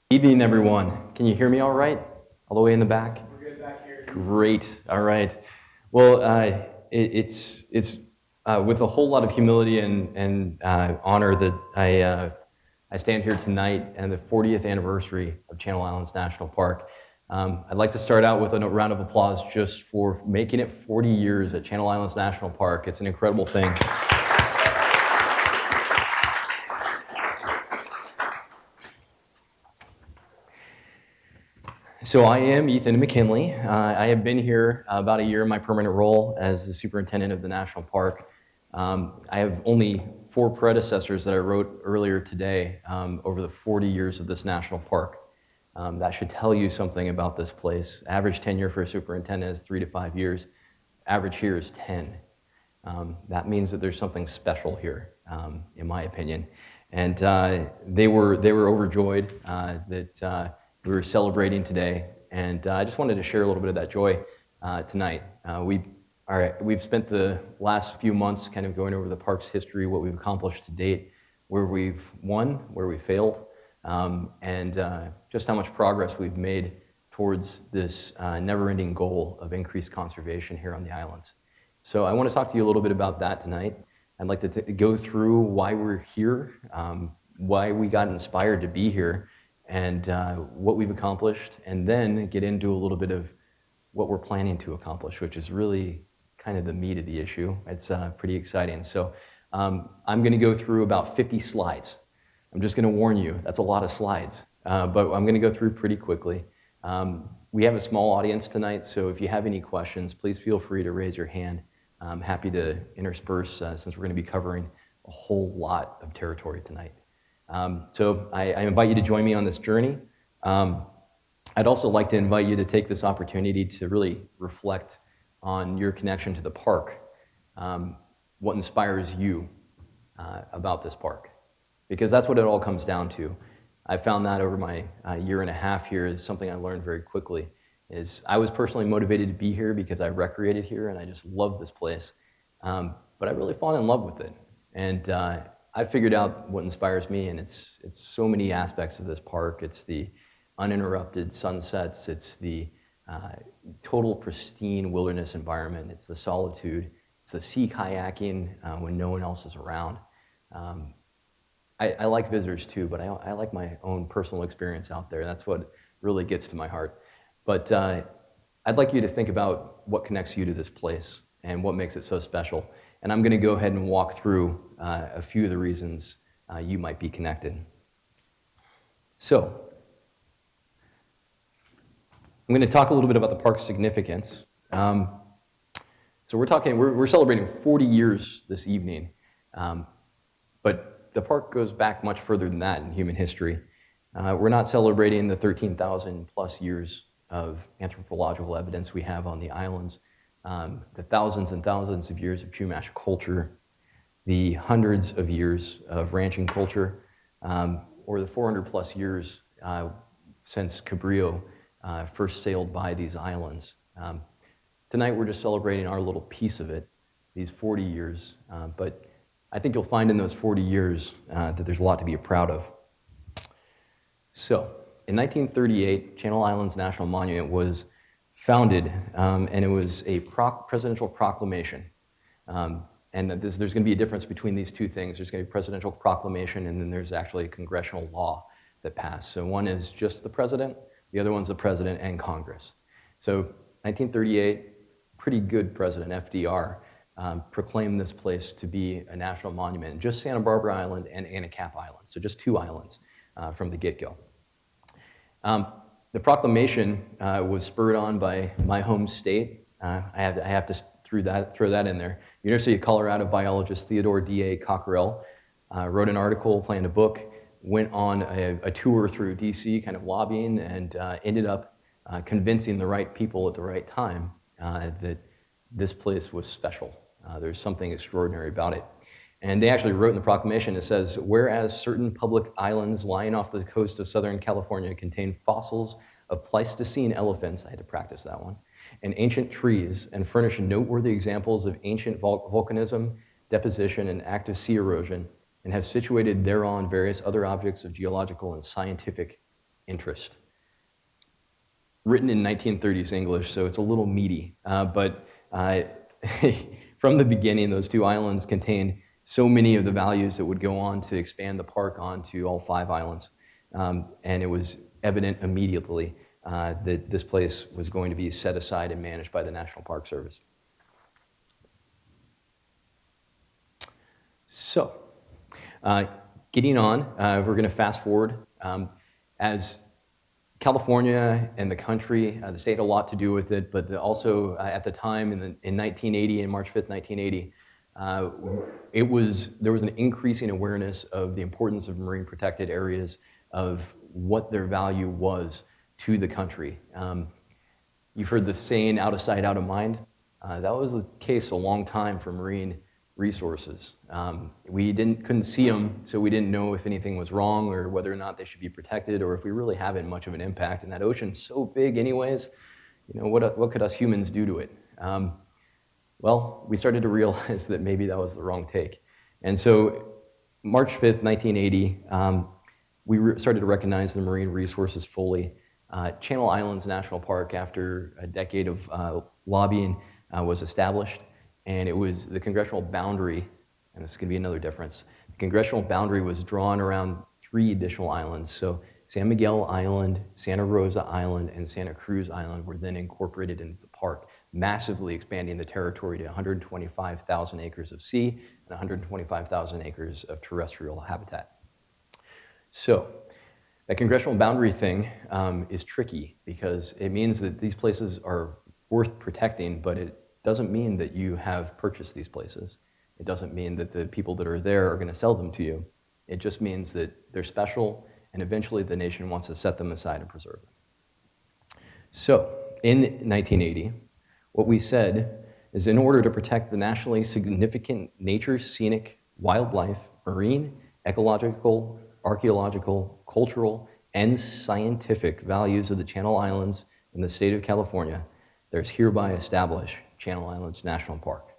Evening, everyone. Can you hear me all right? All the way in the back? We're good back here. Great. All right. Well, it's with a whole lot of humility and honor that I stand here tonight and the 40th anniversary of Channel Islands National Park. I'd like to start out with a round of applause just for making it 40 years at Channel Islands National Park. It's an incredible thing. So I am Ethan McKinley. I have been here about a year in my permanent role as the superintendent of the national park. I have only 4 predecessors that I wrote earlier today over the 40 years of this national park. That should tell you something about this place. Average tenure for a superintendent is 3 to 5 years. Average here is 10. That means that there's something special here, in my opinion. And they were overjoyed that we were celebrating today, and I just wanted to share a little bit of that joy tonight. We've spent the last few months kind of going over the park's history, what we've accomplished to date, where we've won, where we failed, and just how much progress we've made towards this never-ending goal of increased conservation here on the islands. So I want to talk to you a little bit about that tonight. I'd like to go through why we're here, why we got inspired to be here, and what we've accomplished, and then get into a little bit of what we're planning to accomplish, which is really kind of the meat of the issue. It's pretty exciting. So I'm going to go through about 50 slides. I'm just going to warn you, that's a lot of slides, but I'm going to go through pretty quickly. We have a small audience tonight, so if you have any questions, please feel free to raise your hand. I'm happy to intersperse since we're going to be covering a whole lot of territory tonight. So I invite you to join me on this journey. I'd also like to invite you to take this opportunity to really reflect on your connection to the park, what inspires you about this park, because that's what it all comes down to. I found that over my year and a half here is something I learned very quickly. Is I was personally motivated to be here because I recreated here and I just love this place, but I really fallen in love with it, and I figured out what inspires me, and it's so many aspects of this park. It's the uninterrupted sunsets, it's the total pristine wilderness environment, it's the solitude, it's the sea kayaking when no one else is around. I like visitors too, but I like my own personal experience out there. That's what really gets to my heart. But I'd like you to think about what connects you to this place and what makes it so special. And I'm going to go ahead and walk through a few of the reasons you might be connected. So I'm going to talk a little bit about the park's significance. So we're celebrating 40 years this evening, but the park goes back much further than that in human history. We're not celebrating the 13,000 plus years of anthropological evidence we have on the islands, the thousands and thousands of years of Chumash culture, the hundreds of years of ranching culture, or the 400 plus years since Cabrillo first sailed by these islands. Tonight we're just celebrating our little piece of it, these 40 years, but I think you'll find in those 40 years that there's a lot to be proud of. So, in 1938, Channel Islands National Monument was founded, and it was a presidential proclamation. And that there's going to be a difference between these two things. There's going to be a presidential proclamation, and then there's actually a congressional law that passed. So one is just the president, the other one's the president and Congress. So 1938, pretty good president, FDR, proclaimed this place to be a national monument, just Santa Barbara Island and Anacapa Island, so just 2 islands from the get-go. The proclamation was spurred on by my home state. I have to throw that in there. University of Colorado biologist Theodore D.A. Cockrell wrote an article, planned a book, went on a tour through D.C., kind of lobbying, and ended up convincing the right people at the right time that this place was special. There's something extraordinary about it. And they actually wrote in the proclamation, it says, whereas certain public islands lying off the coast of Southern California contain fossils of Pleistocene elephants, I had to practice that one, and ancient trees, and furnish noteworthy examples of ancient volcanism, deposition, and active sea erosion, and have situated thereon various other objects of geological and scientific interest. Written in 1930s English, so it's a little meaty, but from the beginning, those two islands contained so many of the values that would go on to expand the park onto all 5 islands. And it was evident immediately that this place was going to be set aside and managed by the National Park Service. So, getting on, we're going to fast forward. As California and the country, the state had a lot to do with it, but also at the time in 1980, in March 5th, 1980, there was an increasing awareness of the importance of marine protected areas, of what their value was to the country. You've heard the saying, out of sight, out of mind. That was the case a long time for marine resources. We couldn't see them, so we didn't know if anything was wrong or whether or not they should be protected or if we really have much of an impact. And that ocean's so big anyways, what could us humans do to it? Well, we started to realize that maybe that was the wrong take. And so March 5th, 1980, we started to recognize the marine resources fully. Channel Islands National Park, after a decade of lobbying, was established. And it was the congressional boundary, and this is going to be another difference. The congressional boundary was drawn around 3 additional islands. So San Miguel Island, Santa Rosa Island, and Santa Cruz Island were then incorporated into the park, massively expanding the territory to 125,000 acres of sea and 125,000 acres of terrestrial habitat. So that congressional boundary thing is tricky because it means that these places are worth protecting, but it doesn't mean that you have purchased these places. It doesn't mean that the people that are there are going to sell them to you. It just means that they're special, and eventually the nation wants to set them aside and preserve them. So in 1980, what we said is, in order to protect the nationally significant nature, scenic, wildlife, marine, ecological, archaeological, cultural, and scientific values of the Channel Islands in the state of California, there's hereby established Channel Islands National Park.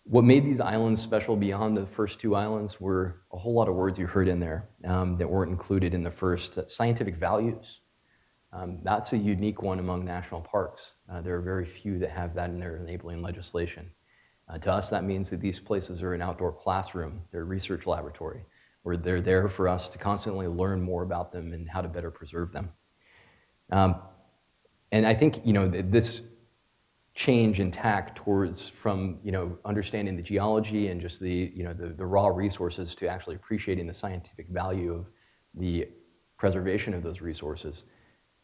What made these islands special beyond the first 2 islands were a whole lot of words you heard in there that weren't included in the first. Scientific values. That's a unique one among national parks. There are very few that have that in their enabling legislation. To us, that means that these places are an outdoor classroom. They're a research laboratory, where they're there for us to constantly learn more about them and how to better preserve them. And I think this change in tack from understanding the geology and just the raw resources to actually appreciating the scientific value of the preservation of those resources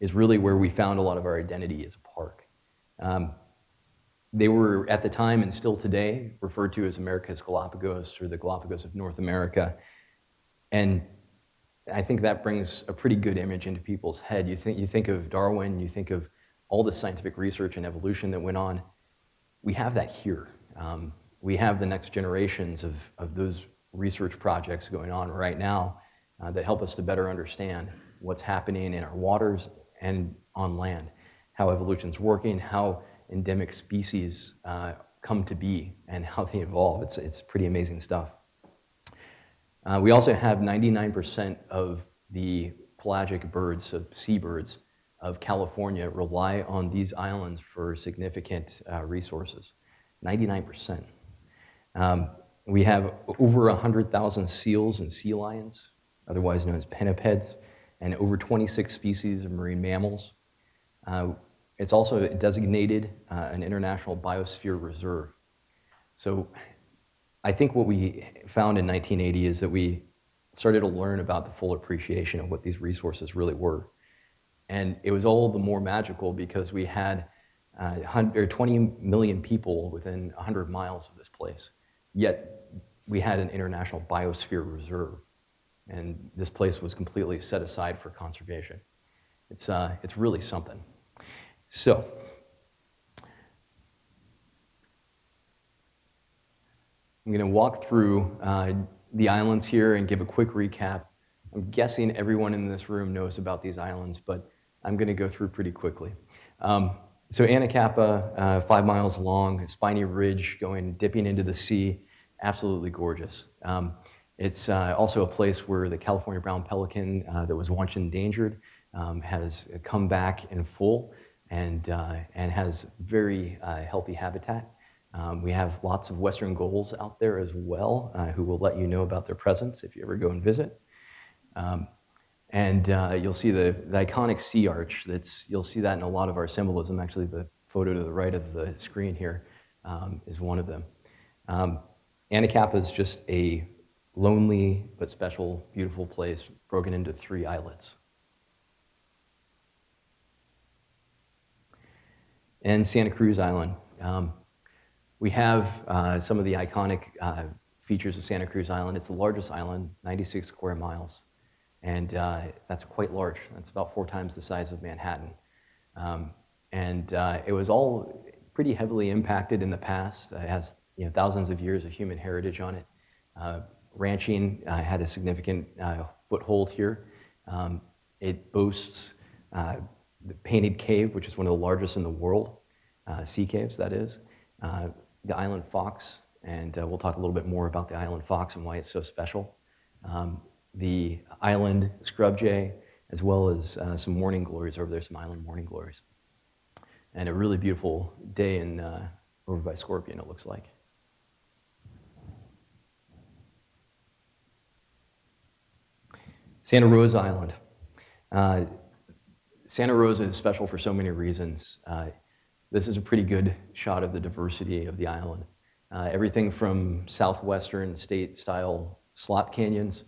is really where we found a lot of our identity as a park. They were, at the time and still today, referred to as America's Galapagos, or the Galapagos of North America. And I think that brings a pretty good image into people's head. You think of Darwin, you think of all the scientific research and evolution that went on. We have that here. We have the next generations of those research projects going on right now that help us to better understand what's happening in our waters and on land, how evolution's working, how endemic species come to be, and how they evolve. It's pretty amazing stuff. We also have 99% of the pelagic birds, so seabirds, of California rely on these islands for significant resources, 99%. We have over 100,000 seals and sea lions, otherwise known as pinnipeds, and over 26 species of marine mammals. It's also designated an international biosphere reserve. So I think what we found in 1980 is that we started to learn about the full appreciation of what these resources really were. And it was all the more magical because we had 20 million people within 100 miles of this place. Yet we had an international biosphere reserve, and this place was completely set aside for conservation. It's really something. So I'm going to walk through the islands here and give a quick recap. I'm guessing everyone in this room knows about these islands, but I'm going to go through pretty quickly. So Anacapa, 5 miles long, a spiny ridge dipping into the sea, absolutely gorgeous. It's also a place where the California brown pelican that was once endangered has come back in full and has very healthy habitat. We have lots of western gulls out there as well who will let you know about their presence if you ever go and visit. And you'll see the iconic sea arch. You'll see that in a lot of our symbolism. Actually, the photo to the right of the screen here is one of them. Anacapa is just a lonely but special, beautiful place broken into 3 islets. And Santa Cruz Island. We have some of the iconic features of Santa Cruz Island. It's the largest island, 96 square miles. And that's quite large. That's about 4 times the size of Manhattan. It was all pretty heavily impacted in the past. It has thousands of years of human heritage on it. Ranching had a significant foothold here. It boasts the Painted Cave, which is one of the largest in the world, sea caves, that is. The island fox, and we'll talk a little bit more about the island fox and why it's so special. The island scrub jay, as well as some morning glories over there, some island morning glories. And a really beautiful day in over by Scorpion, it looks like. Santa Rosa Island. Santa Rosa is special for so many reasons. This is a pretty good shot of the diversity of the island. Everything from southwestern state-style slot canyons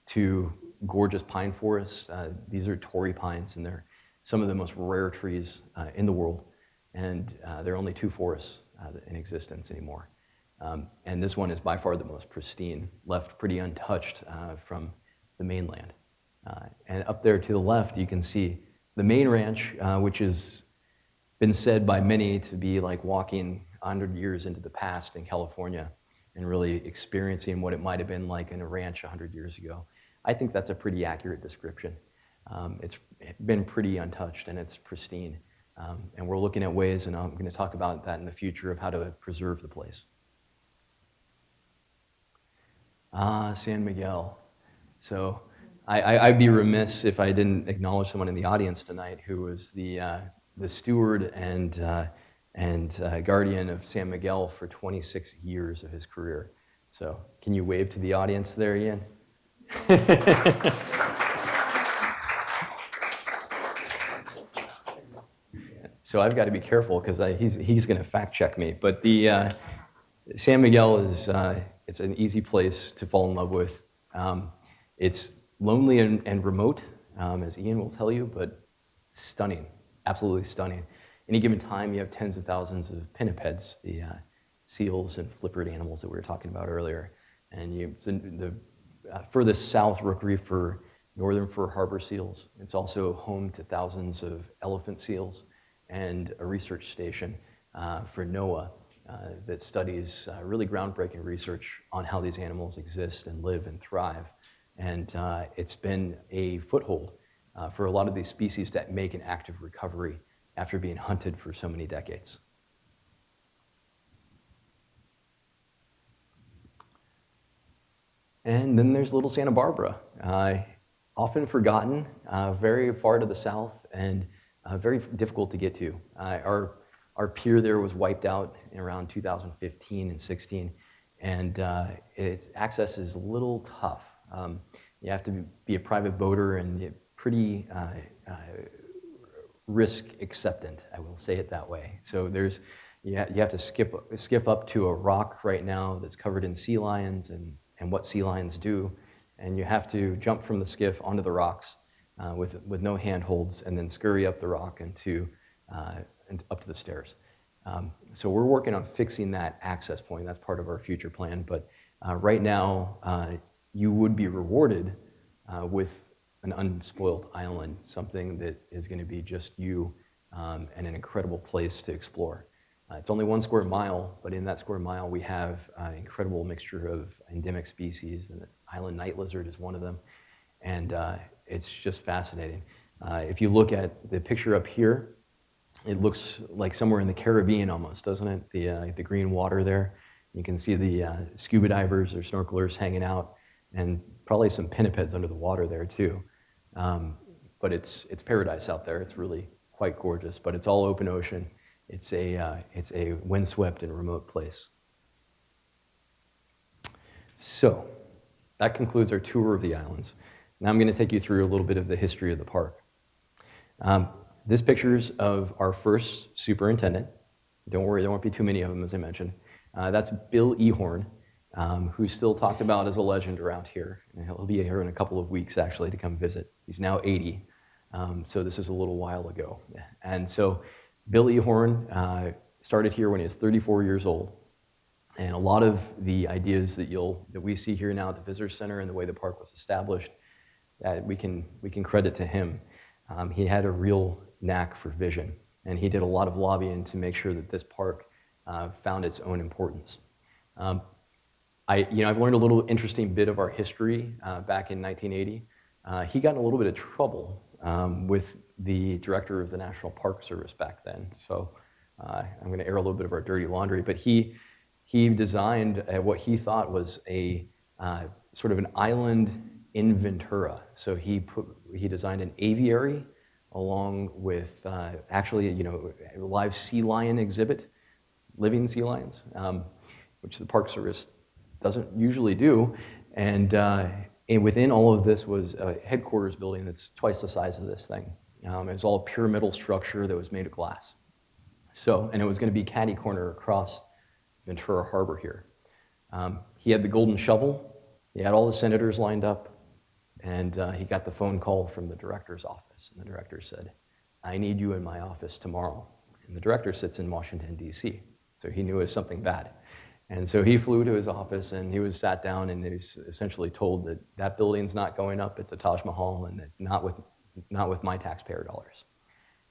to gorgeous pine forests. These are Torrey pines, and they're some of the most rare trees in the world. And there are only 2 forests in existence anymore. And this one is by far the most pristine, left pretty untouched from the mainland. And up there to the left, you can see the main ranch, which has been said by many to be like walking 100 years into the past in California and really experiencing what it might have been like in a ranch 100 years ago. I think that's a pretty accurate description. It's been pretty untouched and it's pristine. And we're looking at ways, and I'm going to talk about that in the future, of how to preserve the place. San Miguel. So I'd be remiss if I didn't acknowledge someone in the audience tonight who was the steward and guardian of San Miguel for 26 years of his career. So can you wave to the audience there, Ian? So I've got to be careful because he's going to fact check me. But the San Miguel is it's an easy place to fall in love with. It's lonely and remote, as Ian will tell you, but stunning, absolutely stunning. Any given time, you have tens of thousands of pinnipeds, the seals and flippered animals that we were talking about earlier. And the furthest south, rookery for northern fur harbor seals. It's also home to thousands of elephant seals and a research station for NOAA that studies really groundbreaking research on how these animals exist and live and thrive. And it's been a foothold for a lot of these species that make an active recovery after being hunted for so many decades. And then there's little Santa Barbara, often forgotten, very far to the south, and very difficult to get to. Our pier there was wiped out in around 2015 and 16, and its access is a little tough. You have to be a private boater and pretty risk acceptant, I will say it that way. So you have to skip up to a rock right now that's covered in sea lions and what sea lions do, and you have to jump from the skiff onto the rocks with no handholds, and then scurry up the rock and up to the stairs. So we're working on fixing that access point. That's part of our future plan. But right now, you would be rewarded with an unspoiled island, something that is going to be just you and an incredible place to explore. It's only 1 square mile, but in that square mile, we have an incredible mixture of endemic species. And the island night lizard is one of them. And it's just fascinating. If you look at the picture up here, it looks like somewhere in the Caribbean almost, doesn't it? The green water there. You can see the scuba divers or snorkelers hanging out. and probably some pinnipeds under the water there too. But it's paradise out there. It's really quite gorgeous, but it's all open ocean. It's a windswept and remote place. So that concludes our tour of the islands. Now I'm going to take you through a little bit of the history of the park. This picture's of our first superintendent. Don't worry, there won't be too many of them, as I mentioned. That's Bill Ehorn, who's still talked about as a legend around here. And he'll be here in a couple of weeks, actually, to come visit. He's now 80, so this is a little while ago. And so Bill Ehorn started here when he was 34 years old. And a lot of the ideas that we see here now at the Visitor Center and the way the park was established, we can credit to him. He had a real knack for vision, and he did a lot of lobbying to make sure that this park found its own importance. I've learned a little interesting bit of our history back in 1980. He got in a little bit of trouble with the director of the National Park Service back then. So I'm going to air a little bit of our dirty laundry, but he designed what he thought was a sort of an island in Ventura. So he designed an aviary along with actually a live sea lion exhibit, living sea lions, which the Park Service doesn't usually do. And within all of this was a headquarters building that's twice the size of this thing. It was all a pyramidal structure that was made of glass. And it was going to be catty corner across Ventura Harbor here. He had the golden shovel. He had all the senators lined up, and he got the phone call from the director's office. And the director said, "I need you in my office tomorrow." And the director sits in Washington, D.C., so he knew it was something bad. And so he flew to his office, and he was sat down, and he was essentially told that that building's not going up. It's a Taj Mahal, and it's not with my taxpayer dollars.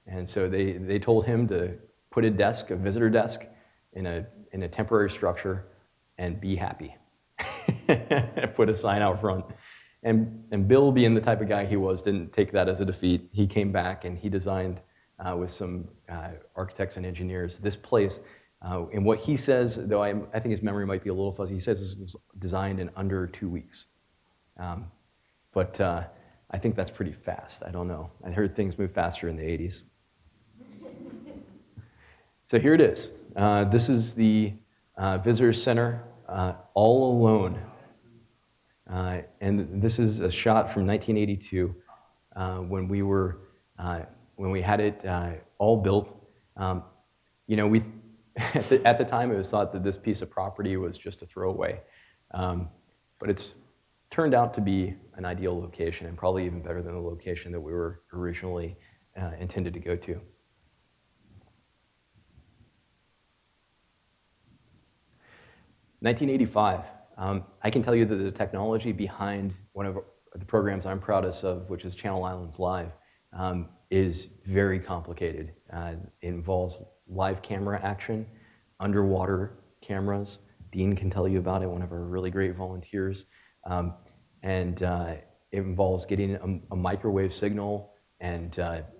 And so they told him to put a visitor desk, in a temporary structure, and be happy. Put a sign out front. And Bill, being the type of guy he was, didn't take that as a defeat. He came back and he designed, with some architects and engineers, this place. And what he says, though I think his memory might be a little fuzzy, he says this was designed in under 2 weeks. But I think that's pretty fast. I don't know. I heard things move faster in the 80s. So here it is. This is the Visitor Center, all alone. And this is a shot from 1982 when we had it all built. At the time it was thought that this piece of property was just a throwaway, but it's turned out to be an ideal location, and probably even better than the location that we were originally intended to go to. "1985, I can tell you that the technology behind one of the programs I'm proudest of, which is Channel Islands Live, is very complicated. It involves live camera action, underwater cameras. Dean can tell you about it, one of our really great volunteers. And it involves getting a microwave signal and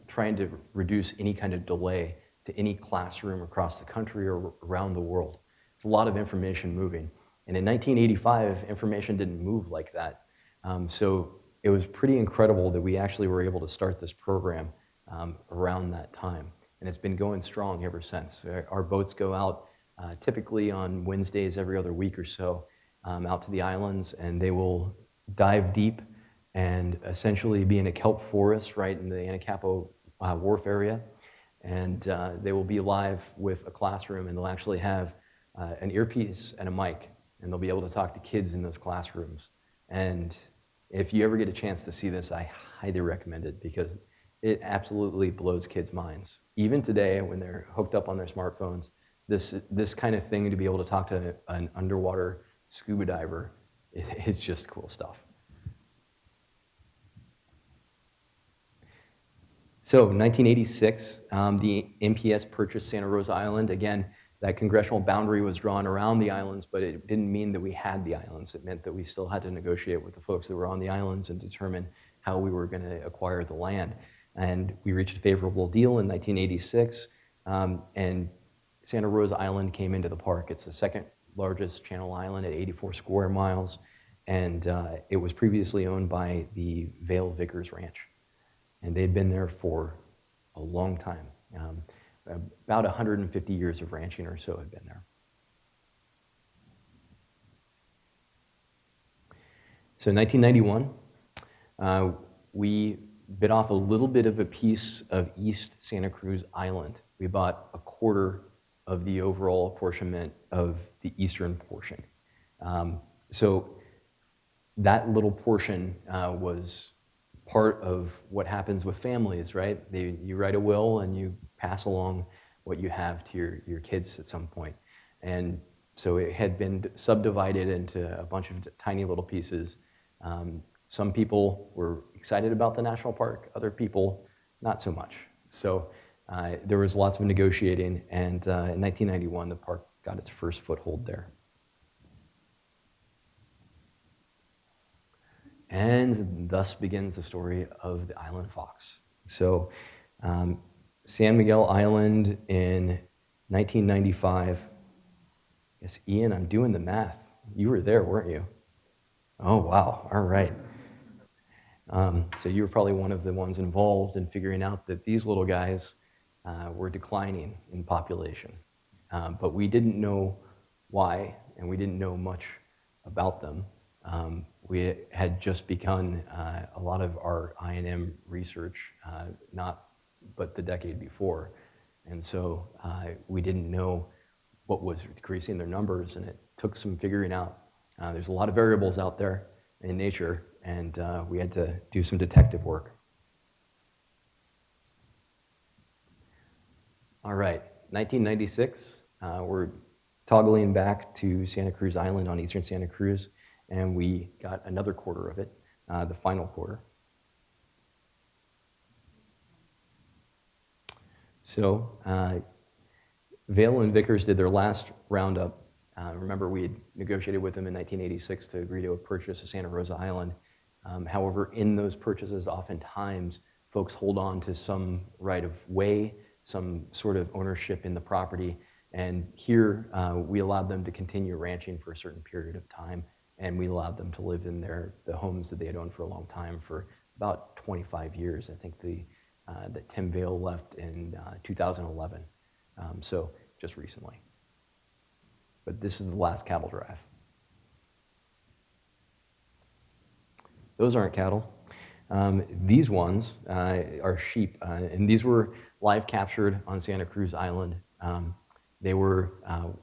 trying to reduce any kind of delay to any classroom across the country or around the world. It's a lot of information moving. And in 1985, information didn't move like that. So it was pretty incredible that we actually were able to start this program around that time. And it's been going strong ever since. Our boats go out typically on Wednesdays every other week or so out to the islands, and they will dive deep and essentially be in a kelp forest right in the Anacapa wharf area. And they will be live with a classroom, and they'll actually have an earpiece and a mic, and they'll be able to talk to kids in those classrooms. And if you ever get a chance to see this, I highly recommend it, because it absolutely blows kids' minds. Even today, when they're hooked up on their smartphones, this kind of thing, to be able to talk to an underwater scuba diver, is just cool stuff. So 1986, the MPS purchased Santa Rosa Island. Again, that congressional boundary was drawn around the islands, but it didn't mean that we had the islands. It meant that we still had to negotiate with the folks that were on the islands and determine how we were going to acquire the land. And we reached a favorable deal in 1986, and Santa Rosa Island came into the park. It's the second largest channel island at 84 square miles, and it was previously owned by the Vail Vickers Ranch, and they'd been there for a long time. About 150 years of ranching or so had been there. So in 1991, we bit off a little bit of a piece of East Santa Cruz Island. We bought a quarter of the overall apportionment of the eastern portion. So that little portion was part of what happens with families, right? You write a will and you pass along what you have to your kids at some point. And so it had been subdivided into a bunch of tiny little pieces. Some people were excited about the national park, other people not so much. So there was lots of negotiating, and in 1991, the park got its first foothold there. And thus begins the story of the island fox. So San Miguel Island in 1995. Yes, Ian, I'm doing the math. You were there, weren't you? Oh, wow, all right. So you were probably one of the ones involved in figuring out that these little guys were declining in population. But we didn't know why, and we didn't know much about them. We had just begun a lot of our I&M research, but the decade before. And so we didn't know what was decreasing their numbers, and it took some figuring out. There's a lot of variables out there in nature, and we had to do some detective work. All right, 1996, we're toggling back to Santa Cruz Island on eastern Santa Cruz, and we got another quarter of it, the final quarter. So Vail and Vickers did their last roundup. Remember, we had negotiated with them in 1986 to agree to a purchase of Santa Rosa Island. However, in those purchases, oftentimes, folks hold on to some right of way, some sort of ownership in the property. And here, we allowed them to continue ranching for a certain period of time, and we allowed them to live in the homes that they had owned for a long time for about 25 years. I think that Tim Vail left in 2011, so just recently. But this is the last cattle drive. Those aren't cattle. These ones are sheep, and these were live captured on Santa Cruz Island. They were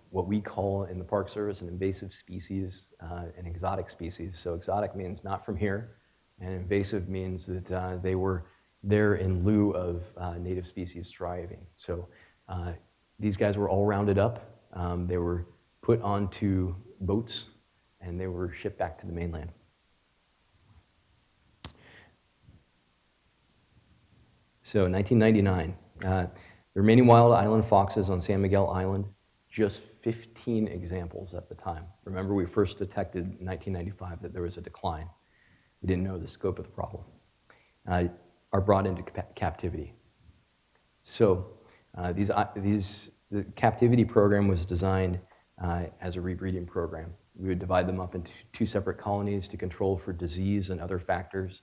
what we call in the Park Service an invasive species, an exotic species. So exotic means not from here, and invasive means that they were there in lieu of native species thriving. So these guys were all rounded up. They were put onto boats, and they were shipped back to the mainland. So 1999, the remaining wild island foxes on San Miguel Island, just 15 examples at the time. Remember, we first detected in 1995 that there was a decline. We didn't know the scope of the problem. Are brought into captivity. So the captivity program was designed as a rebreeding program. We would divide them up into two separate colonies to control for disease and other factors.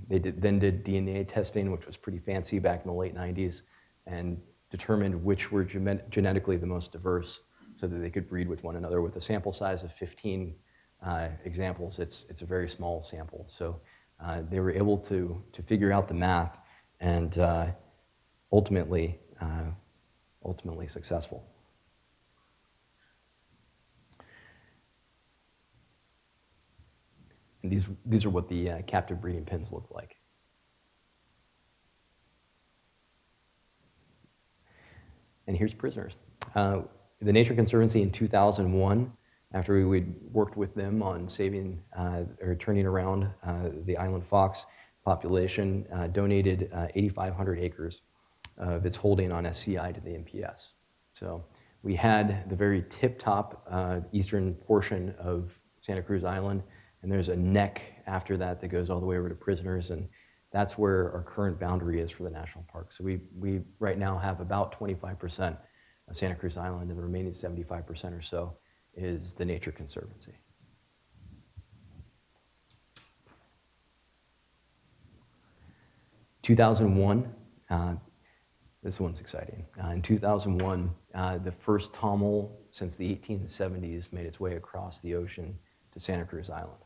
They then did DNA testing, which was pretty fancy back in the late 90s, and determined which were genetically the most diverse so that they could breed with one another. With a sample size of 15 examples, it's a very small sample. So they were able to figure out the math and ultimately successful. And these are what the captive breeding pens look like. And here's prisoners. The Nature Conservancy in 2001, after we'd worked with them on saving or turning around the island fox population, donated 8,500 acres of its holding on SCI to the NPS. So we had the very tip-top eastern portion of Santa Cruz Island, and there's a neck after that that goes all the way over to prisoners, and that's where our current boundary is for the national park. So we right now have about 25% of Santa Cruz Island, and the remaining 75% or so is the Nature Conservancy. 2001, this one's exciting. In 2001, the first TOML since the 1870s made its way across the ocean to Santa Cruz Island.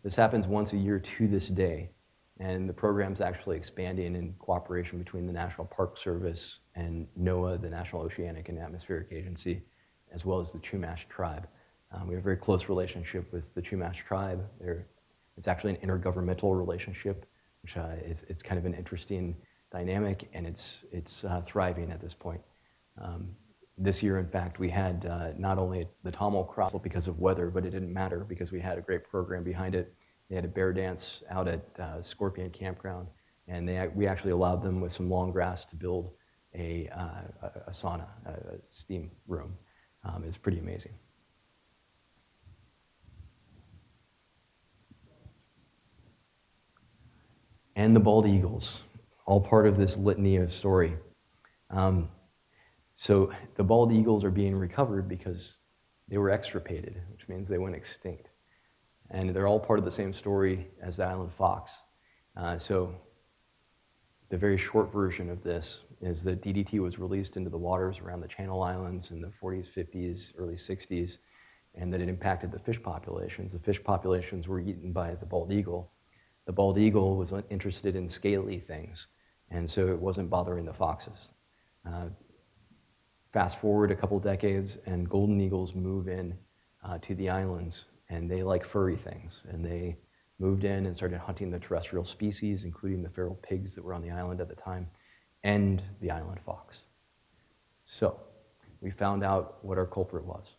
This happens once a year to this day, and the program's actually expanding in cooperation between the National Park Service and NOAA, the National Oceanic and Atmospheric Agency, as well as the Chumash tribe. We have a very close relationship with the Chumash tribe. It's actually an intergovernmental relationship, which it's kind of an interesting dynamic, and it's thriving at this point. This year, in fact, we had not only the TOML cross because of weather, but it didn't matter because we had a great program behind it. They had a bear dance out at Scorpion Campground, and we actually allowed them with some long grass to build a sauna, a steam room. It's pretty amazing. And the bald eagles, all part of this litany of story. So the bald eagles are being recovered because they were extirpated, which means they went extinct. And they're all part of the same story as the island fox. So the very short version of this is that DDT was released into the waters around the Channel Islands in the 40s, 50s, early 60s, and that it impacted the fish populations. The fish populations were eaten by the bald eagle. The bald eagle was interested in scaly things, and so it wasn't bothering the foxes. Fast forward a couple decades, and golden eagles move in to the islands, and they like furry things, and they moved in and started hunting the terrestrial species, including the feral pigs that were on the island at the time, and the island fox. So we found out what our culprit was,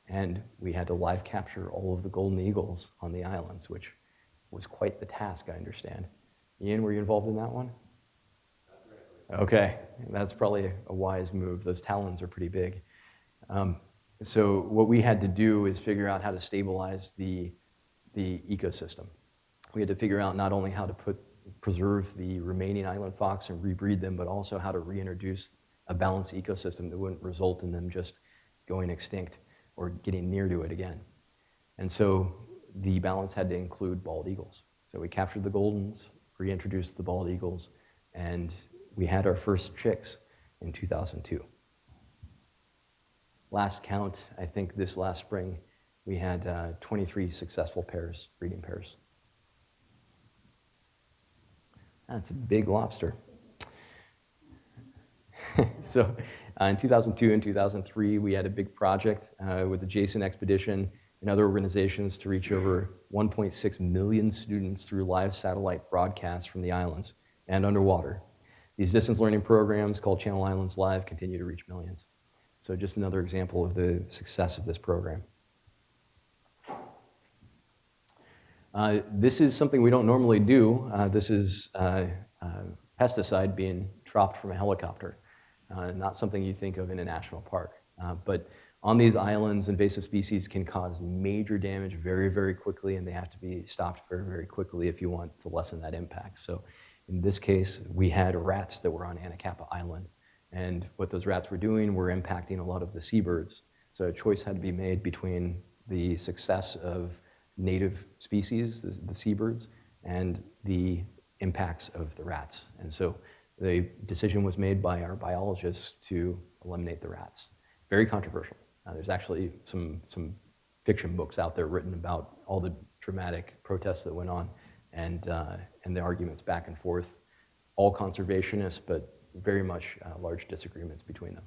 and we had to live capture all of the golden eagles on the islands, which was quite the task, I understand. Ian, were you involved in that one? Okay, that's probably a wise move. Those talons are pretty big. So what we had to do is figure out how to stabilize the ecosystem. We had to figure out not only how to preserve the remaining island fox and rebreed them, but also how to reintroduce a balanced ecosystem that wouldn't result in them just going extinct or getting near to it again. And so the balance had to include bald eagles. So we captured the goldens, reintroduced the bald eagles, and we had our first chicks in 2002. Last count, I think this last spring, we had 23 successful pairs, breeding pairs. That's a big lobster. So in 2002 and 2003, we had a big project with the Jason Expedition and other organizations to reach over 1.6 million students through live satellite broadcasts from the islands and underwater. These distance learning programs called Channel Islands Live continue to reach millions. So just another example of the success of this program. This is something we don't normally do. This is pesticide being dropped from a helicopter. Not something you think of in a national park. But on these islands, invasive species can cause major damage very, very quickly, and they have to be stopped very, very quickly if you want to lessen that impact. So in this case, we had rats that were on Anacapa Island. And what those rats were doing were impacting a lot of the seabirds. So a choice had to be made between the success of native species, the seabirds, and the impacts of the rats. And so the decision was made by our biologists to eliminate the rats. Very controversial. There's actually some fiction books out there written about all the dramatic protests that went on and the arguments back and forth. All conservationists, but very much large disagreements between them.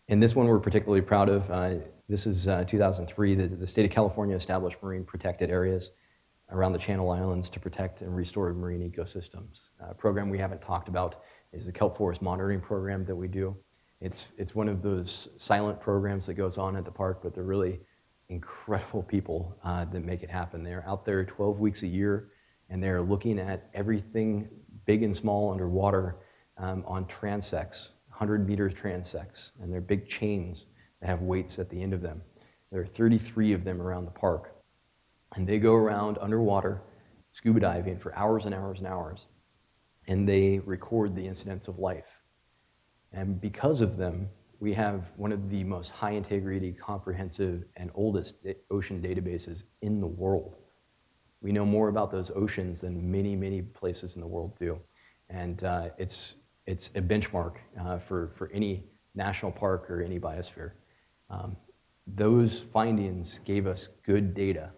And this one we're particularly proud of. This is 2003. The state of California established marine protected areas around the Channel Islands to protect and restore marine ecosystems. A program we haven't talked about is the kelp forest monitoring program that we do. It's one of those silent programs that goes on at the park, but they're really incredible people that make it happen. They're out there 12 weeks a year, and they're looking at everything big and small underwater on transects, 100-meter transects, and they're big chains that have weights at the end of them. There are 33 of them around the park, and they go around underwater scuba diving for hours and hours and hours, and they record the incidents of life. And because of them, we have one of the most high integrity, comprehensive, and oldest ocean databases in the world. We know more about those oceans than many, many places in the world do. And it's a benchmark for any national park or any biosphere. Those findings gave us good data,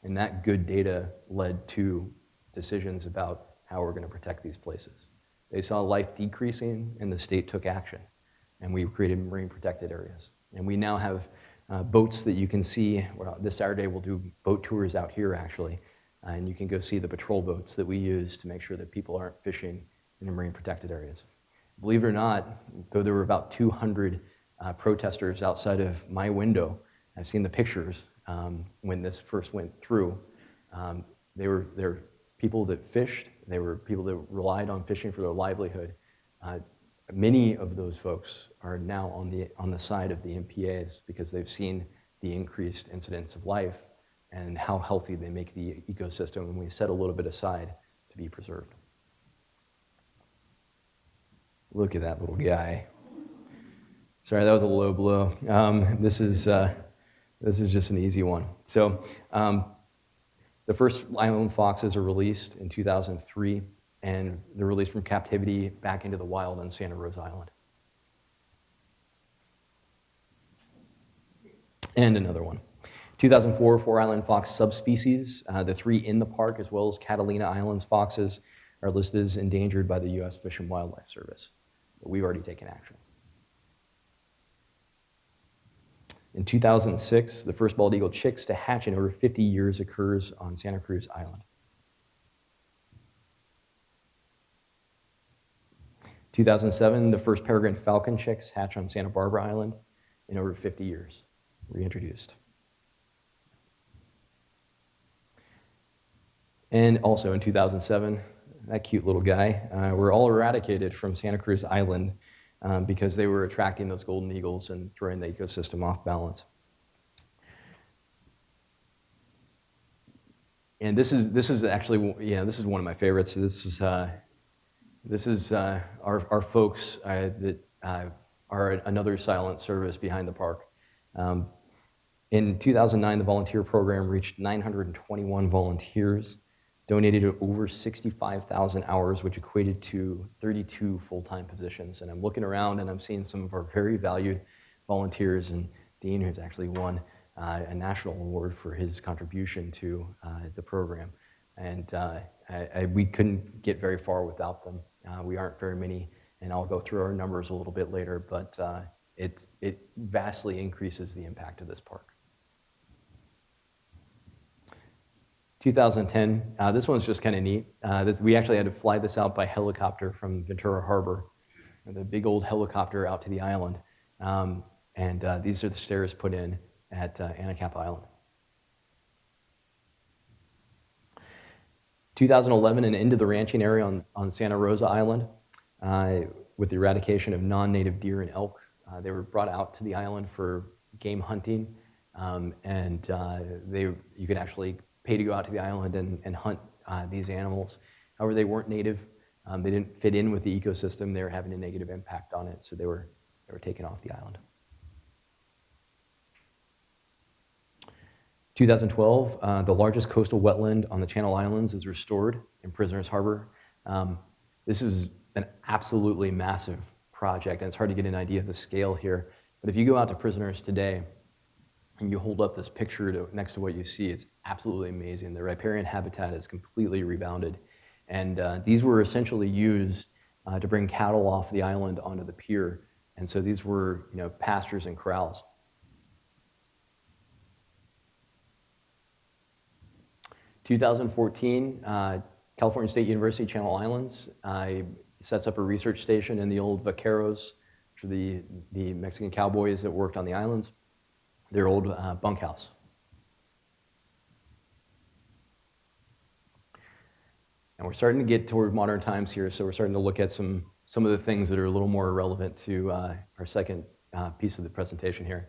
and that good data led to decisions about how we're going to protect these places. They saw life decreasing, and the state took action, and we created marine protected areas. And we now have boats that you can see. Well, this Saturday we'll do boat tours out here, actually, and you can go see the patrol boats that we use to make sure that people aren't fishing in the marine protected areas. Believe it or not, though there were about 200 protesters outside of my window, I've seen the pictures when this first went through. They were people that fished. They were people that relied on fishing for their livelihood. Many of those folks are now on the side of the MPAs because they've seen the increased incidence of life and how healthy they make the ecosystem, and we set a little bit aside to be preserved. Look at that little guy. Sorry, that was a low blow. This is just an easy one. So the first island foxes are released in 2003, and they're released from captivity back into the wild on Santa Rosa Island. And another one. 2004, 4 island fox subspecies, the 3 in the park, as well as Catalina Islands foxes, are listed as endangered by the U.S. Fish and Wildlife Service. But we've already taken action. In 2006, the first bald eagle chicks to hatch in over 50 years occurs on Santa Cruz Island. 2007, the first peregrine falcon chicks hatch on Santa Barbara Island in over 50 years, reintroduced. And also in 2007, that cute little guy, were all eradicated from Santa Cruz Island because they were attracting those golden eagles and throwing the ecosystem off balance. And this is actually, this is one of my favorites. This is our folks that are another silent service behind the park. In 2009, the volunteer program reached 921 volunteers, donated over 65,000 hours, which equated to 32 full-time positions. And I'm looking around and I'm seeing some of our very valued volunteers, and Dean, who's actually won a national award for his contribution to the program. And we couldn't get very far without them. We aren't very many, and I'll go through our numbers a little bit later, but it vastly increases the impact of this park. 2010, this one's just kind of neat. We actually had to fly this out by helicopter from Ventura Harbor, the big old helicopter out to the island. And these are the stairs put in at Anacapa Island. 2011, and into the ranching area on Santa Rosa Island with the eradication of non-native deer and elk. They were brought out to the island for game hunting, and you could actually pay to go out to the island and hunt these animals. However, they weren't native. They didn't fit in with the ecosystem. They were having a negative impact on it, so they were taken off the island. 2012, the largest coastal wetland on the Channel Islands is restored in Prisoners Harbor. This is an absolutely massive project, and it's hard to get an idea of the scale here. But if you go out to Prisoners today, and you hold up this picture next to what you see, it's absolutely amazing. The riparian habitat is completely rebounded. And these were essentially used to bring cattle off the island onto the pier. And so these were pastures and corrals. In 2014, California State University Channel Islands sets up a research station in the old vaqueros, which are the Mexican cowboys that worked on the islands. Their old bunkhouse. And we're starting to get toward modern times here, so we're starting to look at some of the things that are a little more relevant to our second piece of the presentation here.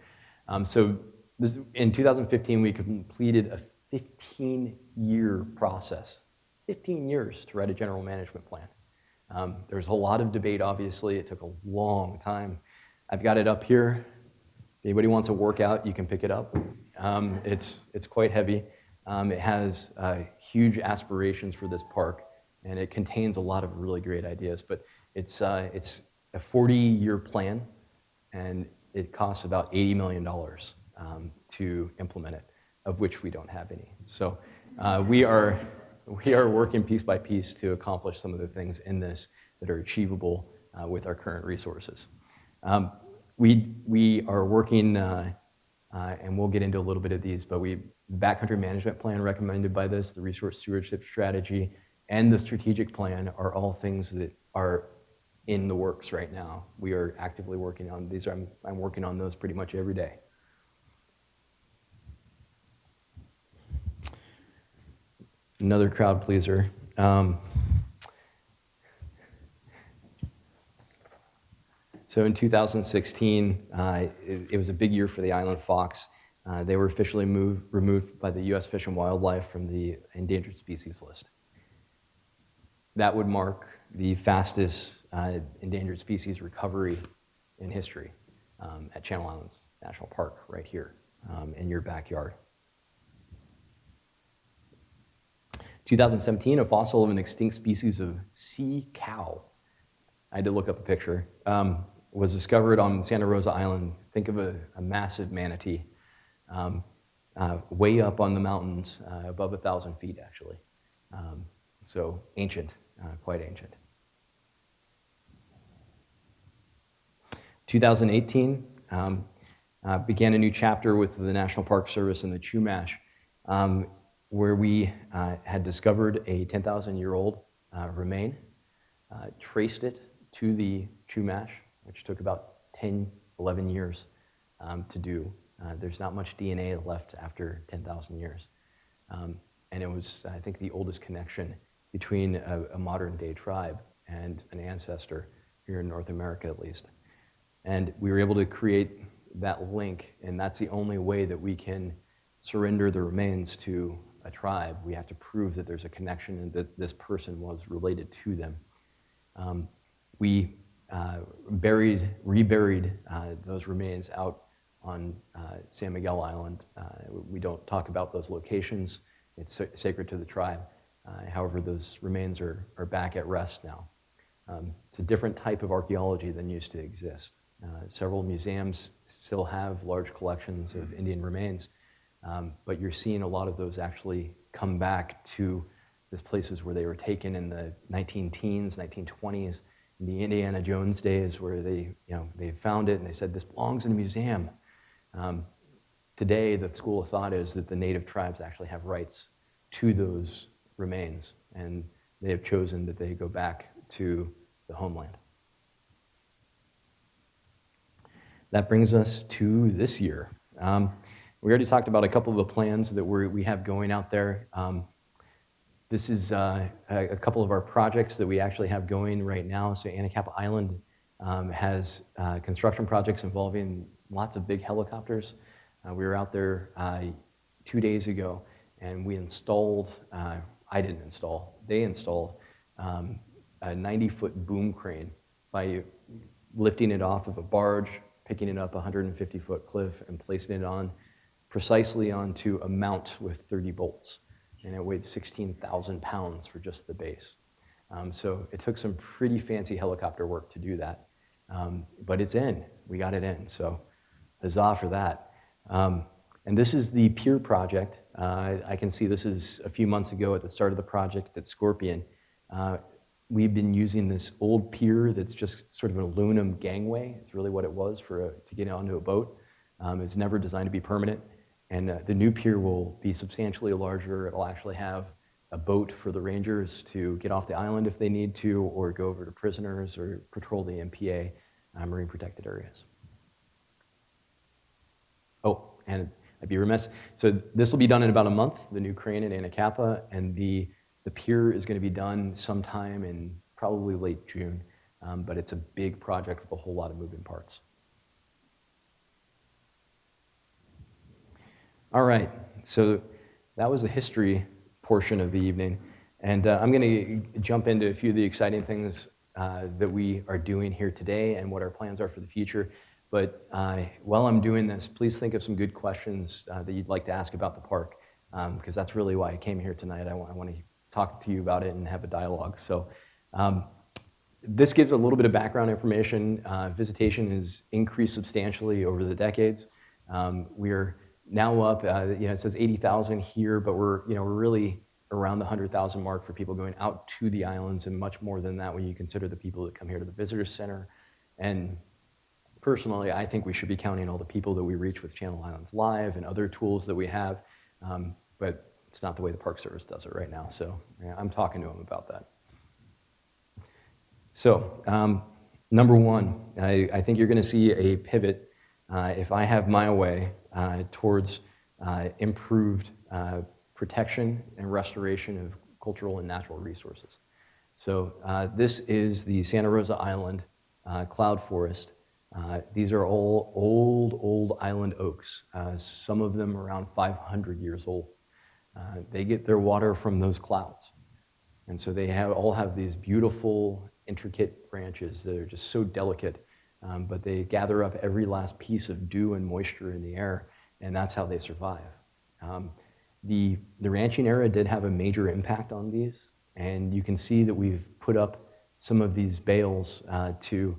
In 2015, we completed a 15-year process, 15 years to write a general management plan. There was a lot of debate, obviously. It took a long time. I've got it up here. If anybody wants a workout, you can pick it up. It's quite heavy. It has huge aspirations for this park, and it contains a lot of really great ideas. But it's a 40-year plan, and it costs about $80 million to implement it, of which we don't have any. So we are working piece by piece to accomplish some of the things in this that are achievable with our current resources. We are working, and we'll get into a little bit of these, but backcountry management plan recommended by this, the resource stewardship strategy, and the strategic plan are all things that are in the works right now. We are actively working on these. I'm working on those pretty much every day. Another crowd pleaser. So in 2016, it was a big year for the island fox. They were officially removed by the U.S. Fish and Wildlife from the endangered species list. That would mark the fastest endangered species recovery in history at Channel Islands National Park, right here in your backyard. 2017, a fossil of an extinct species of sea cow, I had to look up a picture, was discovered on Santa Rosa Island. Think of a massive manatee, way up on the mountains, above 1,000 feet actually. So ancient, quite ancient. 2018, began a new chapter with the National Park Service and the Chumash, where we had discovered a 10,000-year-old remain, traced it to the Chumash, which took about 10, 11 years to do. There's not much DNA left after 10,000 years. And it was, I think, the oldest connection between a modern-day tribe and an ancestor here in North America, at least. And we were able to create that link, and that's the only way that we can surrender the remains to a tribe. We have to prove that there's a connection and that this person was related to them. We reburied those remains out on San Miguel Island. We don't talk about those locations. It's sacred to the tribe. However, those remains are back at rest now. It's a different type of archaeology than used to exist. Several museums still have large collections of Indian remains, but you're seeing a lot of those actually come back to these places where they were taken in the 19-teens, 1920s, in the Indiana Jones days, where they found it and they said, this belongs in a museum. Today, the school of thought is that the native tribes actually have rights to those remains, and they have chosen that they go back to the homeland. That brings us to this year. We already talked about a couple of the plans that we have going out there. This is a couple of our projects that we actually have going right now. So Anacapa Island has construction projects involving lots of big helicopters. We were out there 2 days ago, and we installed, I didn't install, they installed a 90-foot boom crane by lifting it off of a barge, picking it up a 150-foot cliff, and placing it on precisely onto a mount with 30 bolts. And it weighed 16,000 pounds for just the base. So it took some pretty fancy helicopter work to do that. But it's in, we got it in, so huzzah for that. And this is the pier project. I can see this is a few months ago at the start of the project at Scorpion. We've been using this old pier that's just sort of an aluminum gangway. It's really what it was to get onto a boat. It's never designed to be permanent. And the new pier will be substantially larger. It'll actually have a boat for the rangers to get off the island if they need to, or go over to prisoners or patrol the MPA marine protected areas. Oh, and I'd be remiss. So this will be done in about a month, the new crane at Anacapa, and the pier is going to be done sometime in probably late June, but it's a big project with a whole lot of moving parts. All right, so that was the history portion of the evening, and I'm going to jump into a few of the exciting things that we are doing here today and what our plans are for the future. But while I'm doing this, please think of some good questions that you'd like to ask about the park. because that's really why I came here tonight. I want to talk to you about it and have a dialogue. So this gives a little bit of background information. Visitation has increased substantially over the decades. We're now up, it says 80,000 here, but we're really around the 100,000 mark for people going out to the islands, and much more than that when you consider the people that come here to the visitor center. And personally, I think we should be counting all the people that we reach with Channel Islands Live and other tools that we have, but it's not the way the Park Service does it right now. So I'm talking to them about that. So number one, I think you're going to see a pivot, if I have my way, towards improved protection and restoration of cultural and natural resources. So this is the Santa Rosa Island cloud forest. These are all old island oaks, some of them around 500 years old. They get their water from those clouds. And so they all have these beautiful, intricate branches that are just so delicate, but they gather up every last piece of dew and moisture in the air, and that's how they survive. The ranching era did have a major impact on these, and you can see that we've put up some of these bales to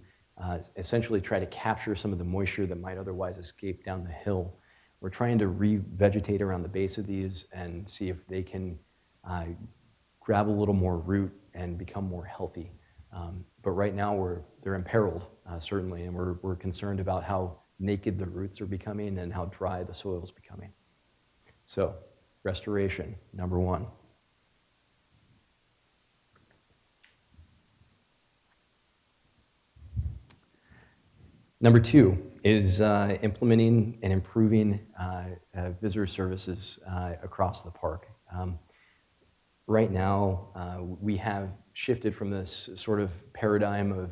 essentially try to capture some of the moisture that might otherwise escape down the hill. We're trying to revegetate around the base of these and see if they can grab a little more root and become more healthy. But right now they're imperiled, certainly, and we're concerned about how naked the roots are becoming and how dry the soil is becoming. So, restoration, number one. Number two is implementing and improving visitor services across the park. Right now, we have shifted from this sort of paradigm of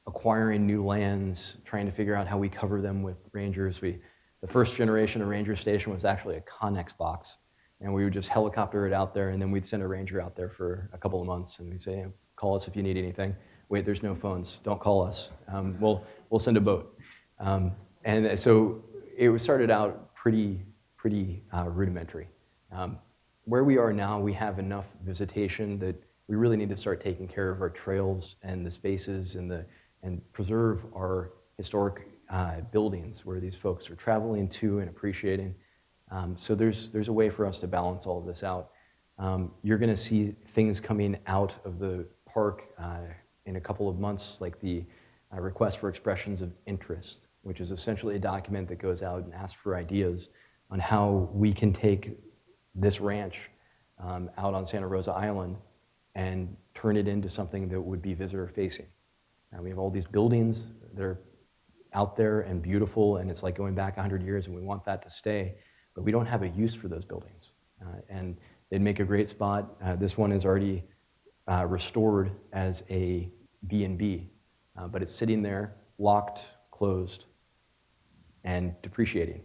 acquiring new lands, trying to figure out how we cover them with rangers. The first generation of ranger station was actually a Connex box, and we would just helicopter it out there, and then we'd send a ranger out there for a couple of months, and we'd say, call us if you need anything. Wait, there's no phones, don't call us. We'll send a boat. And so it started out pretty rudimentary. Where we are now, we have enough visitation that we really need to start taking care of our trails and the spaces and preserve our historic buildings where these folks are traveling to and appreciating. So there's a way for us to balance all of this out. You're going to see things coming out of the park in a couple of months, like the request for expressions of interest, which is essentially a document that goes out and asks for ideas on how we can take this ranch out on Santa Rosa Island and turn it into something that would be visitor facing. We have all these buildings that are out there and beautiful, and it's like going back 100 years, and we want that to stay, but we don't have a use for those buildings. And they'd make a great spot. This one is already restored as a B&B, but it's sitting there, locked, closed, and depreciating.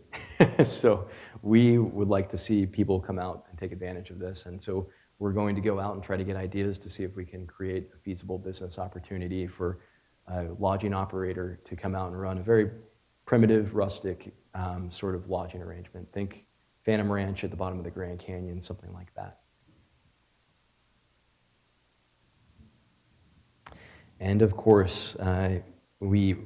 So we would like to see people come out and take advantage of this, and so we're going to go out and try to get ideas to see if we can create a feasible business opportunity for a lodging operator to come out and run a very primitive, rustic sort of lodging arrangement. Think Phantom Ranch at the bottom of the Grand Canyon, something like that. And of course, we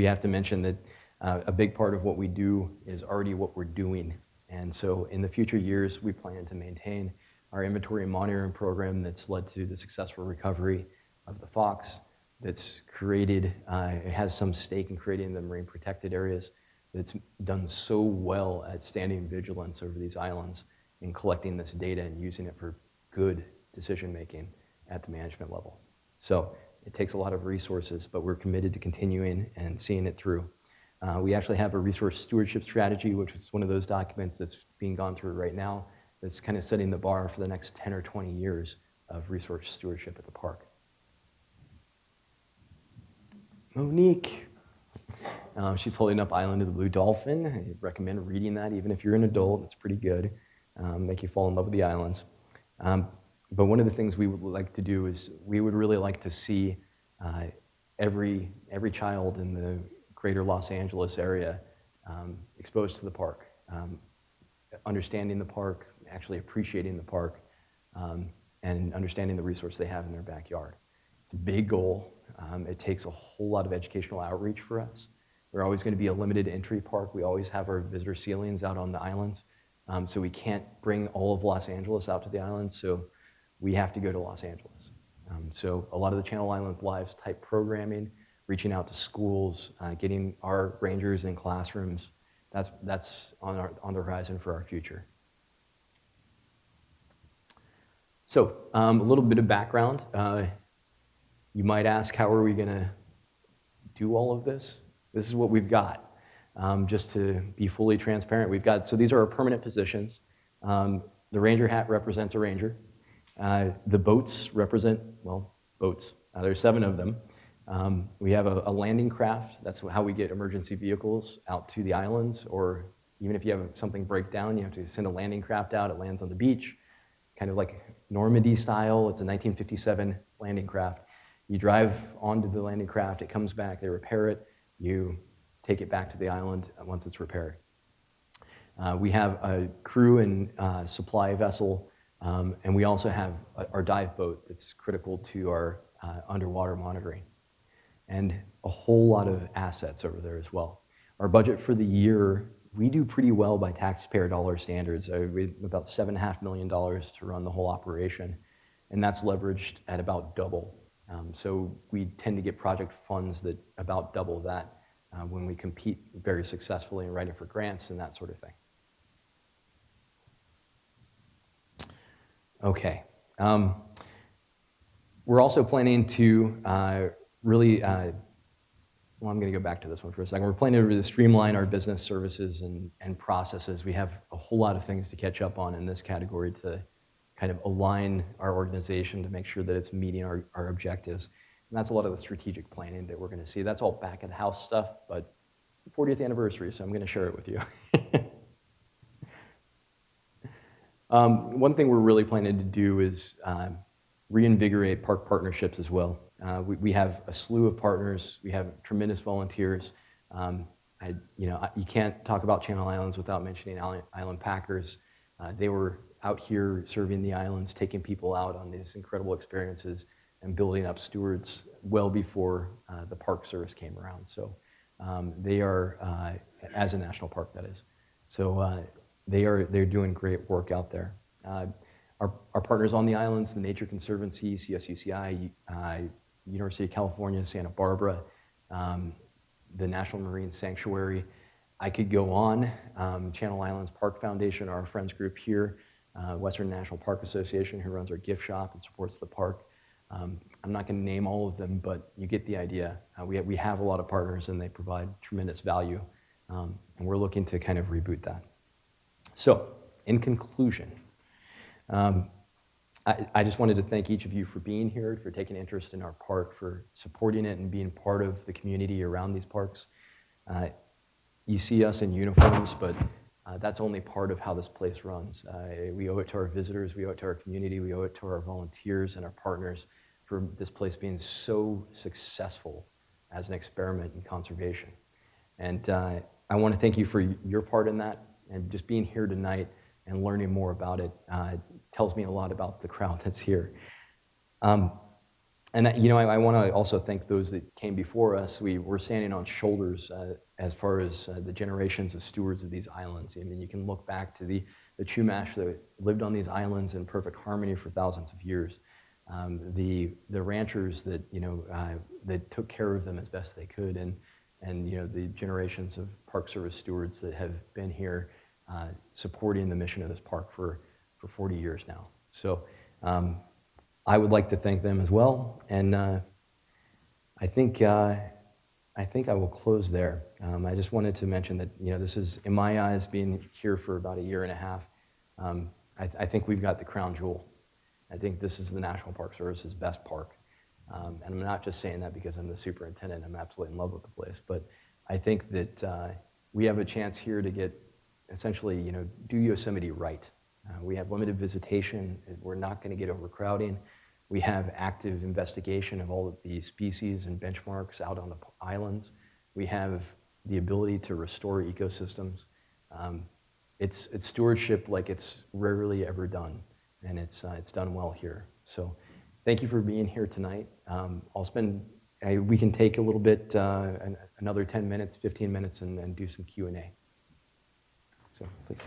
have to mention that a big part of what we do is already what we're doing. And so in the future years, we plan to maintain our inventory and monitoring program that's led to the successful recovery of the fox, that's created, it has some stake in creating the marine protected areas, that's done so well at standing vigilance over these islands and collecting this data and using it for good decision making at the management level. So it takes a lot of resources, but we're committed to continuing and seeing it through. We actually have a resource stewardship strategy, which is one of those documents that's being gone through right now, that's kind of setting the bar for the next 10 or 20 years of resource stewardship at the park. Monique. She's holding up Island of the Blue Dolphin. I recommend reading that, even if you're an adult. It's pretty good. Make you fall in love with the islands. But one of the things we would like to do is we would really like to see every child in the greater Los Angeles area exposed to the park. understanding the park, actually appreciating the park, and understanding the resource they have in their backyard. It's a big goal. It takes a whole lot of educational outreach for us. We're always going to be a limited entry park. We always have our visitor ceilings out on the islands, so we can't bring all of Los Angeles out to the islands, so we have to go to Los Angeles. So a lot of the Channel Islands Lives type programming, reaching out to schools, getting our rangers in classrooms, that's on the horizon for our future. So a little bit of background. You might ask, how are we going to do all of this? This is what we've got. Just to be fully transparent, we've got, so these are our permanent positions. The ranger hat represents a ranger. The boats represent, well, boats. There's 7 of them. We have a landing craft. That's how we get emergency vehicles out to the islands, or even if you have something break down, you have to send a landing craft out. It lands on the beach, kind of like Normandy style. It's a 1957 landing craft. You drive onto the landing craft, it comes back, they repair it, you take it back to the island once it's repaired. We have a crew and supply vessel, and we also have our dive boat that's critical to our underwater monitoring, and a whole lot of assets over there as well. Our budget for the year, we do pretty well by taxpayer dollar standards. We have about $7.5 million to run the whole operation, and that's leveraged at about double. So we tend to get project funds that about double that when we compete very successfully in writing for grants and that sort of thing. Okay. We're also planning to really, well, I'm going to go back to this one for a second. We're planning to really streamline our business services and processes. We have a whole lot of things to catch up on in this category to kind of align our organization to make sure that it's meeting our objectives. And that's a lot of the strategic planning that we're going to see. That's all back of the house stuff, but 40th anniversary, so I'm going to share it with you. One thing we're really planning to do is reinvigorate park partnerships as well. We have a slew of partners. We have tremendous volunteers. You can't talk about Channel Islands without mentioning Island Packers. They were out here serving the islands, taking people out on these incredible experiences and building up stewards well before the Park Service came around. So they are, as a national park, that is. So they're doing great work out there. Our partners on the islands, the Nature Conservancy, CSUCI, University of California, Santa Barbara, the National Marine Sanctuary. I could go on. Channel Islands Park Foundation, our friends group here, Western National Park Association, who runs our gift shop and supports the park. I'm not going to name all of them, but you get the idea. We have a lot of partners, and they provide tremendous value, and we're looking to kind of reboot that. So, in conclusion, I just wanted to thank each of you for being here, for taking interest in our park, for supporting it and being part of the community around these parks. You see us in uniforms, but that's only part of how this place runs. We owe it to our visitors, we owe it to our community, we owe it to our volunteers and our partners for this place being so successful as an experiment in conservation. And I want to thank you for your part in that, and just being here tonight and learning more about it tells me a lot about the crowd that's here. And I want to also thank those that came before us. We're standing on shoulders as far as the generations of stewards of these islands. I mean, you can look back to the Chumash that lived on these islands in perfect harmony for thousands of years. The ranchers that that took care of them as best they could, and the generations of Park Service stewards that have been here supporting the mission of this park for 40 years now. So I would like to thank them as well, and I think I will close there. I just wanted to mention that this is, in my eyes, being here for about a year and a half, I think we've got the crown jewel. I think this is the National Park Service's best park, and I'm not just saying that because I'm the superintendent. I'm absolutely in love with the place, but I think that we have a chance here to get essentially do Yosemite right. We have limited visitation. We're not going to get overcrowding. We have active investigation of all of the species and benchmarks out on the islands. We have the ability to restore ecosystems. it's stewardship like it's rarely ever done, and it's done well here. So thank you for being here tonight. We can take a little bit, another 10 minutes, 15 minutes, and do some Q&A. So please.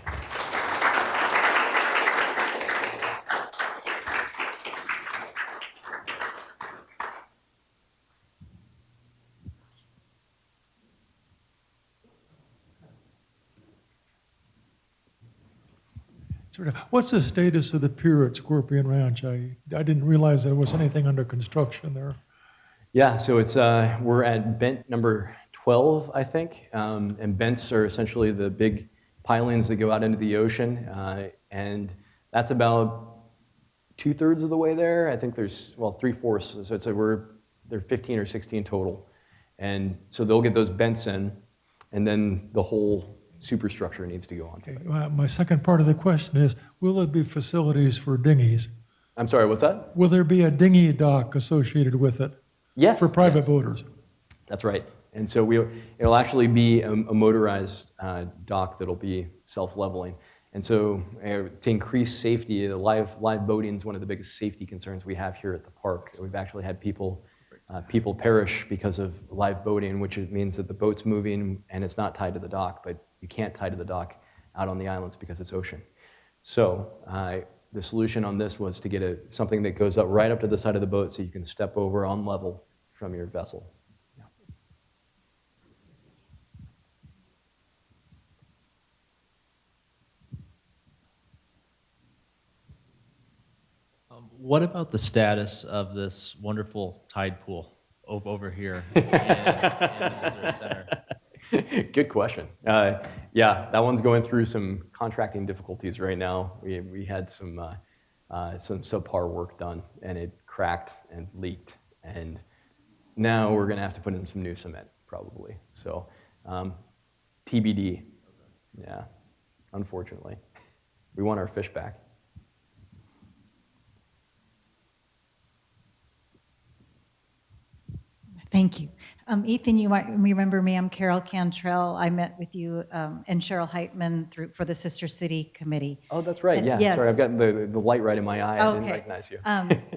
What's the status of the pier at Scorpion Ranch? I didn't realize there was anything under construction there. Yeah, so it's we're at bent number 12, I think, and bents are essentially the big pilings that go out into the ocean, and that's about 2/3 of the way there. I think there's, well, 3/4, so they're 15 or 16 total, and so they'll get those bents in, and then the whole superstructure needs to go onto it. My second part of the question is, will there be facilities for dinghies? I'm sorry, what's that? Will there be a dinghy dock associated with it? Yes. For private yes. boaters? That's right. And so it'll actually be a motorized dock that'll be self-leveling. And so to increase safety, the live boating is one of the biggest safety concerns we have here at the park. We've actually had people perish because of live boating, which means that the boat's moving and it's not tied to the dock, but you can't tie to the dock out on the islands because it's ocean. So the solution on this was to get something that goes up right up to the side of the boat so you can step over on level from your vessel. Yeah. What about the status of this wonderful tide pool over here in the visitor center? Good question. Yeah, that one's going through some contracting difficulties right now. We had some subpar work done, and it cracked and leaked, and now we're going to have to put in some new cement, probably. So TBD. Yeah, unfortunately. We want our fish back. Thank you. Ethan, you might remember me. I'm Carol Cantrell. I met with you and Cheryl Heitman for the Sister City Committee. Oh, that's right. And, yeah. yes. Sorry, I've got the light right in my eye. I Okay. didn't recognize you.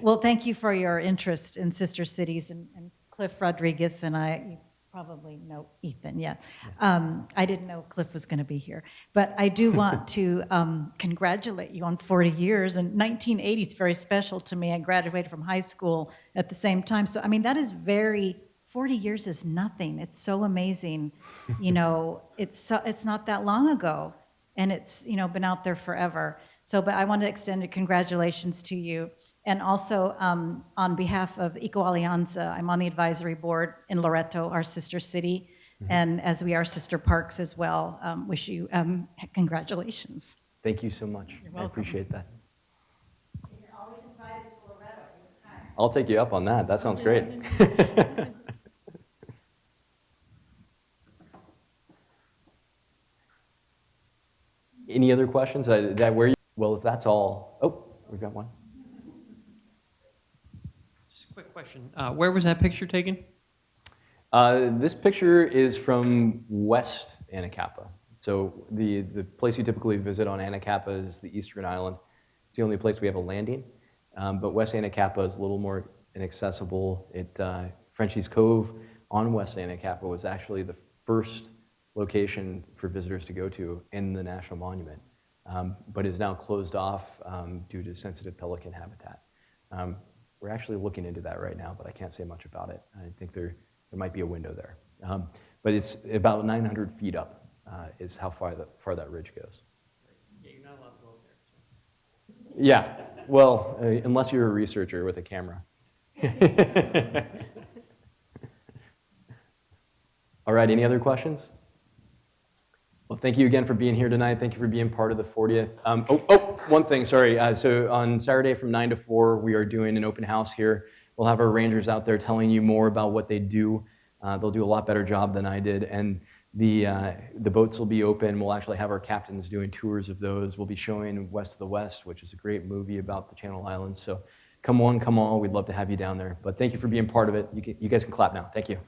Well, thank you for your interest in Sister Cities and Cliff Rodriguez and I. You probably know Ethan, yeah. I didn't know Cliff was going to be here. But I do want to congratulate you on 40 years. And 1980 is very special to me. I graduated from high school at the same time. So, I mean, that is 40 years is nothing. It's so amazing. You know, it's not that long ago, and it's, you know, been out there forever. So, but I want to extend a congratulations to you. And also, on behalf of Eco Alianza, I'm on the advisory board in Loreto, our sister city, and as we are sister parks as well, wish you congratulations. Thank you so much. You're I welcome. appreciate that. You're always invited to Loreto anytime. I'll take you up on that. That sounds great. Any other questions? Well, if that's all. Oh, we've got one. Just a quick question. Where was that picture taken? This picture is from West Anacapa. So the place you typically visit on Anacapa is the Eastern Island. It's the only place we have a landing. But West Anacapa is a little more inaccessible. Frenchie's Cove on West Anacapa was actually the first location for visitors to go to in the National Monument, but is now closed off due to sensitive pelican habitat. We're actually looking into that right now, but I can't say much about it. I think there might be a window there. But it's about 900 feet up is how far that ridge goes. Yeah, you're not allowed to go up there. So. Yeah, well, unless you're a researcher with a camera. All right, any other questions? Well, thank you again for being here tonight. Thank you for being part of the 40th. One thing, sorry. So on Saturday from 9 to 4, we are doing an open house here. We'll have our rangers out there telling you more about what they do. They'll do a lot better job than I did. And the boats will be open. We'll actually have our captains doing tours of those. We'll be showing West of the West, which is a great movie about the Channel Islands. So come on, come all. We'd love to have you down there. But thank you for being part of it. You guys can clap now. Thank you.